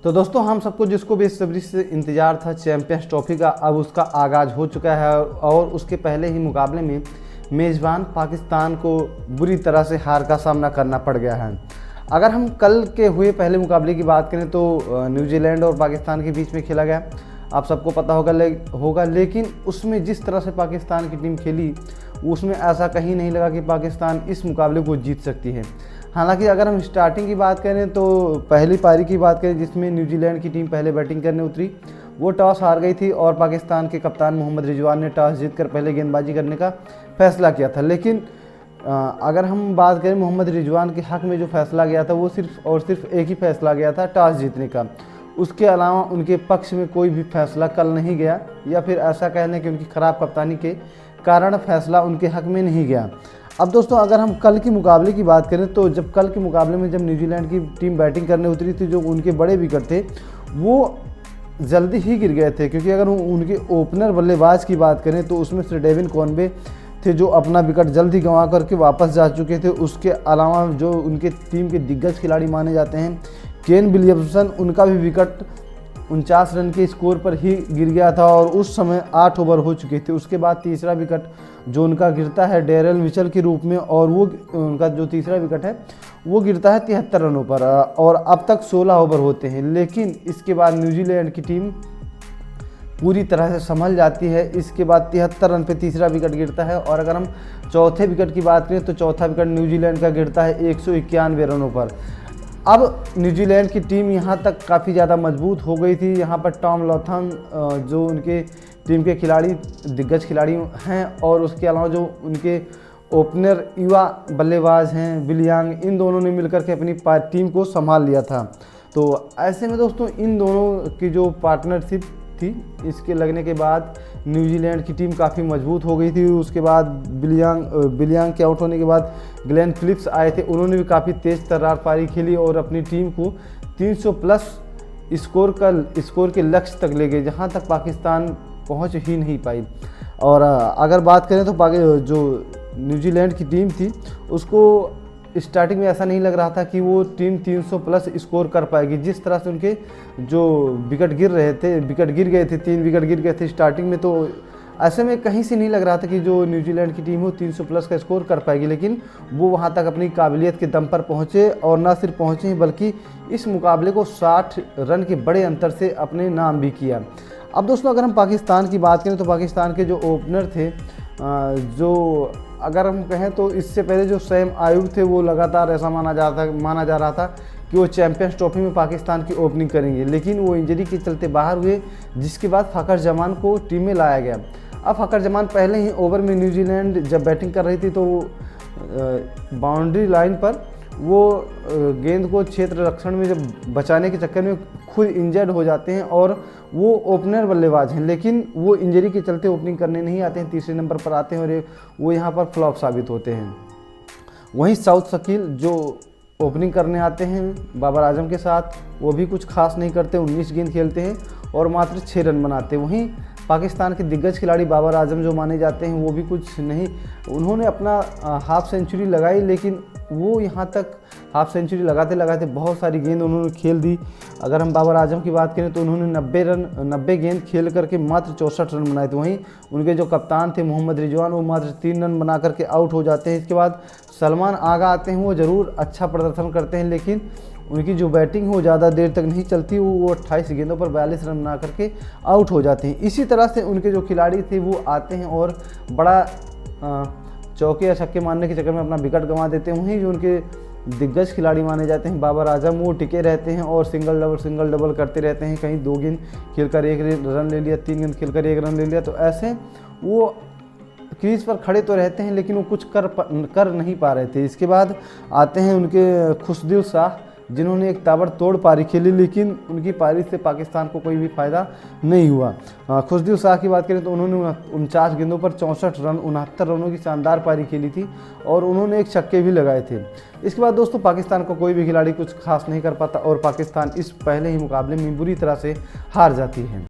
तो दोस्तों हम सबको जिसको बेसब्री से इंतज़ार था चैंपियंस ट्रॉफी का, अब उसका आगाज़ हो चुका है और उसके पहले ही मुकाबले में मेज़बान पाकिस्तान को बुरी तरह से हार का सामना करना पड़ गया है। अगर हम कल के हुए पहले मुकाबले की बात करें तो न्यूजीलैंड और पाकिस्तान के बीच में खेला गया, आप सबको पता होगा लेकिन उसमें जिस तरह से पाकिस्तान की टीम खेली उसमें ऐसा कहीं नहीं लगा कि पाकिस्तान इस मुकाबले को जीत सकती है। हालांकि अगर हम स्टार्टिंग की बात करें तो पहली पारी की बात करें जिसमें न्यूजीलैंड की टीम पहले बैटिंग करने उतरी, वो टॉस हार गई थी और पाकिस्तान के कप्तान मोहम्मद रिजवान ने टॉस जीतकर पहले गेंदबाजी करने का फैसला किया था। लेकिन अगर हम बात करें मोहम्मद रिजवान के हक़ में जो फैसला गया था वो सिर्फ और सिर्फ एक ही फैसला गया था, टॉस जीतने का। उसके अलावा उनके पक्ष में कोई भी फैसला कल नहीं गया, या फिर ऐसा कह लें कि उनकी ख़राब कप्तानी के कारण फैसला उनके हक़ में नहीं गया। अब दोस्तों अगर हम कल के मुकाबले की बात करें तो जब कल के मुकाबले में जब न्यूजीलैंड की टीम बैटिंग करने उतरी थी, जो उनके बड़े विकेट थे वो जल्दी ही गिर गए थे, क्योंकि अगर उनके ओपनर बल्लेबाज की बात करें तो उसमें से डेविन कॉनवे थे जो अपना विकेट जल्दी गंवा करके वापस जा चुके थे। उसके अलावा जो उनके टीम के दिग्गज खिलाड़ी माने जाते हैं केन विलियमसन, उनका भी विकेट 49 रन के स्कोर पर ही गिर गया था और उस समय 8 ओवर हो चुके थे। उसके बाद तीसरा विकेट जो उनका गिरता है डेरिल मिचेल के रूप में, और वो उनका जो तीसरा विकेट है वो गिरता है 73 रनों पर और अब तक 16 ओवर होते हैं। लेकिन इसके बाद न्यूजीलैंड की टीम पूरी तरह से संभल जाती है। इसके बाद 73 रन पे तीसरा विकेट गिरता है और अगर हम चौथे विकेट की बात करें तो चौथा विकेट न्यूजीलैंड का गिरता है 191 रनों पर। अब न्यूजीलैंड की टीम यहाँ तक काफ़ी ज़्यादा मजबूत हो गई थी। यहाँ पर टॉम लॉथम जो उनके टीम के खिलाड़ी दिग्गज खिलाड़ी हैं और उसके अलावा जो उनके ओपनर युवा बल्लेबाज हैं विलियंग, इन दोनों ने मिलकर के अपनी टीम को संभाल लिया था। तो ऐसे में दोस्तों इन दोनों की जो पार्टनरशिप थी इसके लगने के बाद न्यूजीलैंड की टीम काफ़ी मजबूत हो गई थी। उसके बाद बिलियंग के आउट होने के बाद ग्लेन फिलिप्स आए थे, उन्होंने भी काफ़ी तेज़ तर्रार पारी खेली और अपनी टीम को 300 प्लस स्कोर के लक्ष्य तक ले गए, जहां तक पाकिस्तान पहुंच ही नहीं पाई। और अगर बात करें तो जो न्यूजीलैंड की टीम थी उसको स्टार्टिंग में ऐसा नहीं लग रहा था कि वो टीम 300 प्लस स्कोर कर पाएगी। जिस तरह से उनके जो विकेट गिर गए थे, 3 विकेट गिर गए थे स्टार्टिंग में, तो ऐसे में कहीं से नहीं लग रहा था कि जो न्यूजीलैंड की टीम हो 300 प्लस का स्कोर कर पाएगी। लेकिन वो वहां तक अपनी काबिलियत के दम पर पहुंचे और ना सिर्फ पहुंचे बल्कि इस मुकाबले को 60 रन के बड़े अंतर से अपने नाम भी किया। अब दोस्तों अगर हम पाकिस्तान की बात करें तो पाकिस्तान के जो ओपनर थे, जो अगर हम कहें तो इससे पहले जो सैम आयूब थे वो लगातार ऐसा माना जा रहा था कि वो चैंपियंस ट्रॉफी में पाकिस्तान की ओपनिंग करेंगे, लेकिन वो इंजरी के चलते बाहर हुए, जिसके बाद फ़खर जमान को टीम में लाया गया। अब फ़खर जमान पहले ही ओवर में न्यूजीलैंड जब बैटिंग कर रही थी तो बाउंड्री लाइन पर वो गेंद को क्षेत्र रक्षण में जब बचाने के चक्कर में खुद इंजर्ड हो जाते हैं और वो ओपनर बल्लेबाज हैं, लेकिन वो इंजरी के चलते ओपनिंग करने नहीं आते हैं, तीसरे नंबर पर आते हैं और वो यहाँ पर फ्लॉप साबित होते हैं। वहीं साउथ शकील जो ओपनिंग करने आते हैं बाबर आजम के साथ, वो भी कुछ खास नहीं करते, 19 गेंद खेलते हैं और मात्र 6 रन बनाते हैं। वहीं पाकिस्तान के दिग्गज खिलाड़ी बाबर आजम जो माने जाते हैं वो भी कुछ नहीं, उन्होंने अपना हाफ सेंचुरी लगाई, लेकिन वो यहाँ तक हाफ सेंचुरी लगाते लगाते बहुत सारी गेंद उन्होंने खेल दी। अगर हम बाबर आजम की बात करें तो उन्होंने 90 गेंद खेल करके मात्र 64 रन बनाए थे। वहीं उनके जो कप्तान थे मोहम्मद रिजवान, वो मात्र 3 रन बना करके आउट हो जाते हैं। इसके बाद सलमान आगा आते हैं, वो ज़रूर अच्छा प्रदर्शन करते हैं, लेकिन उनकी जो बैटिंग हो ज़्यादा देर तक नहीं चलती, वो 28 गेंदों पर 42 रन बना करके आउट हो जाते हैं। इसी तरह से उनके जो खिलाड़ी थे वो आते हैं और बड़ा चौके या छक्के मारने के चक्कर में अपना विकेट गंवा देते हैं। वहीं जो उनके दिग्गज खिलाड़ी माने जाते हैं बाबर आजम, वो टिके रहते हैं और सिंगल डबल करते रहते हैं। कहीं 2 गेंद खेलकर 1 रन ले लिया, 3 गेंद खेलकर 1 रन ले लिया, तो ऐसे वो क्रीज पर खड़े तो रहते हैं लेकिन वो कुछ कर नहीं पा रहे थे। इसके बाद आते हैं उनके खुशदिल शाह, जिन्होंने एक ताबड़तोड़ पारी खेली, लेकिन उनकी पारी से पाकिस्तान को कोई भी फ़ायदा नहीं हुआ। खुशदिल शाह की बात करें तो उन्होंने 49 गेंदों पर 64 रन 69 रनों की शानदार पारी खेली थी और उन्होंने एक छक्के भी लगाए थे। इसके बाद दोस्तों पाकिस्तान को कोई भी खिलाड़ी कुछ खास नहीं कर पाता और पाकिस्तान इस पहले ही मुकाबले में बुरी तरह से हार जाती है।